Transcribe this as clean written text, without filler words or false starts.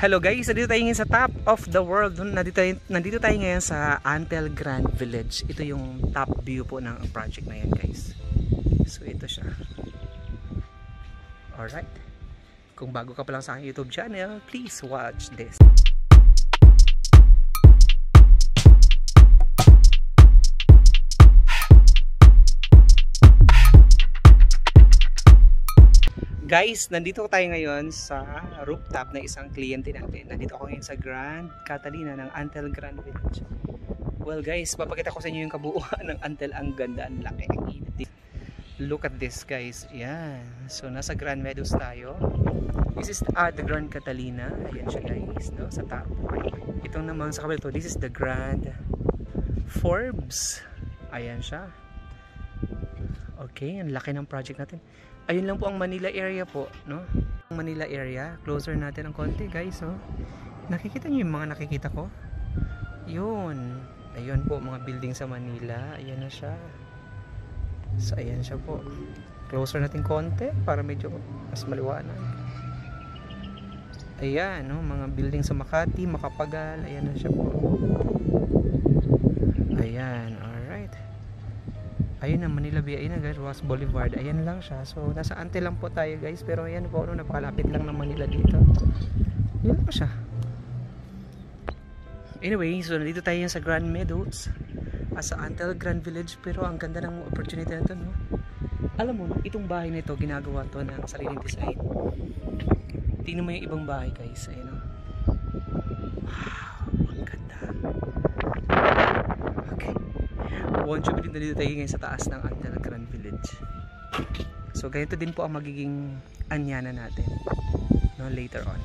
Hello guys, nandito tayo ngayon sa top of the world. Nandito tayo ngayon sa Antel Grand Village. Ito yung top view po ng project na yan guys. So ito siya. Alright. Kung bago ka pa lang sa aking YouTube channel, please watch this. Guys, nandito tayo ngayon sa rooftop na isang kliyente natin. Nandito ako ngayon sa Grand Catalina ng Antel Grand Village. Well guys, papakita ko sa inyo yung kabuuan ng Antel. Ang ganda, ang laki, ang init. Look at this guys. Yan. So nasa Grand Meadows tayo. This is the Grand Catalina. Ayan siya guys, no? Sa top. Itong naman sa kabila to, this is the Grand Forbes. Ayan siya. Okay, ang laki ng project natin. Ayun lang po ang Manila area po, no? Ang Manila area, closer natin ng konti, guys, no? Nakikita niyo yung mga nakikita ko? Yun. Ayun po, mga building sa Manila. Ayan na siya. So, ayan siya po. Closer natin konti para medyo mas maliwanag. Ayan, no? Mga building sa Makati, Makapagal. Ayan na siya po. Ayan, alright. Ayun na, Manila Bay, ayun na guys, Ross Boulevard, ayan lang siya. So nasa Antel lang po tayo guys, pero ayan po, napakalapit lang ng Manila dito. Yun po siya. Anyway, so nandito tayo sa Grand Meadows, sa Antel Grand Village. Pero ang ganda ng opportunity na ito, no? Alam mo, itong bahay na ito, ginagawa to ng sariling design. Tingnan mo yung ibang bahay guys, ayun, no? Wow, ang ganda. Okay, once you dito tayo ngayon sa taas ng Antel Grand Village. So ganito din po ang magiging anyana natin, no, later on.